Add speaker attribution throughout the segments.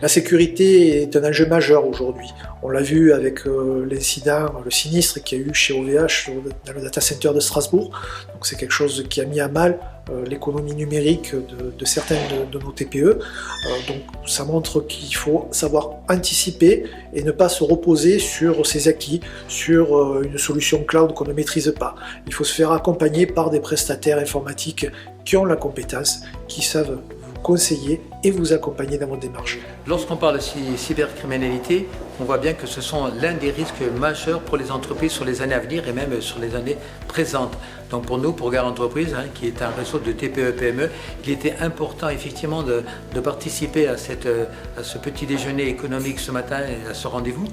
Speaker 1: La sécurité est un enjeu majeur aujourd'hui. On l'a vu avec l'incident, le sinistre qu'il y a eu chez OVH dans le data center de Strasbourg. Donc c'est quelque chose qui a mis à mal l'économie numérique de certaines de nos TPE. Donc ça montre qu'il faut savoir anticiper et ne pas se reposer sur ses acquis, sur une solution cloud qu'on ne maîtrise pas. Il faut se faire accompagner par des prestataires informatiques qui ont la compétence, qui savent vous conseiller et vous accompagner dans votre démarche.
Speaker 2: Lorsqu'on parle de cybercriminalité, on voit bien que ce sont l'un des risques majeurs pour les entreprises sur les années à venir et même sur les années présentes. Donc pour nous, pour Gare Entreprise, qui est un réseau de TPE-PME, il était important effectivement de participer à ce petit déjeuner économique ce matin et à ce rendez-vous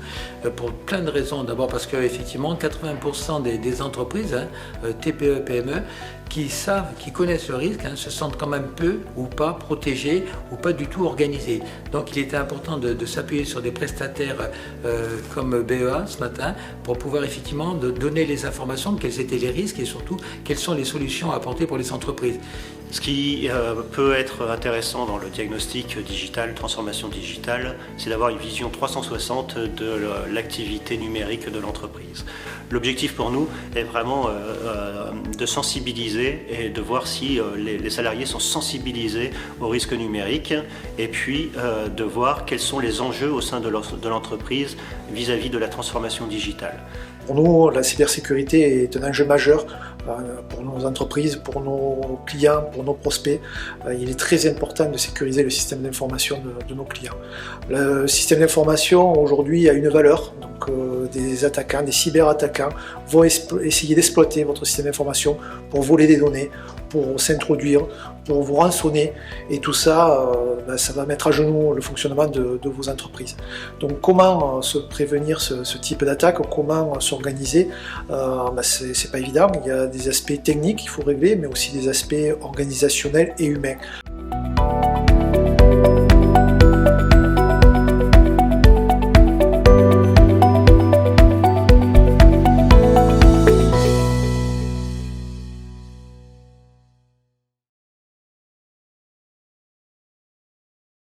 Speaker 2: pour plein de raisons. D'abord parce que effectivement 80% des entreprises TPE-PME qui connaissent le risque, se sentent quand même peu ou pas protégés ou pas du tout organisés. Donc il était important de s'appuyer sur des prestataires comme BEA ce matin pour pouvoir effectivement donner les informations de quels étaient les risques et surtout quelles sont les solutions à apporter pour les entreprises.
Speaker 3: Ce qui peut être intéressant dans le diagnostic digital, transformation digitale, c'est d'avoir une vision 360 de l'activité numérique de l'entreprise. L'objectif pour nous est vraiment de sensibiliser et de voir si les salariés sont sensibilisés aux risques numériques et puis de voir quels sont les enjeux au sein de l'entreprise vis-à-vis de la transformation digitale.
Speaker 1: Pour nous, la cybersécurité est un enjeu majeur pour nos entreprises, pour nos clients, pour nos prospects. Il est très important de sécuriser le système d'information de nos clients. Le système d'information aujourd'hui a une valeur, donc des attaquants, des cyberattaquants vont essayer d'exploiter votre système d'information pour voler des données, pour s'introduire, pour vous rançonner, et tout ça, ça va mettre à genoux le fonctionnement de vos entreprises. Donc comment se prévenir ce type d'attaque, comment s'organiser, c'est pas évident. Il y a des aspects techniques qu'il faut régler, mais aussi des aspects organisationnels et humains.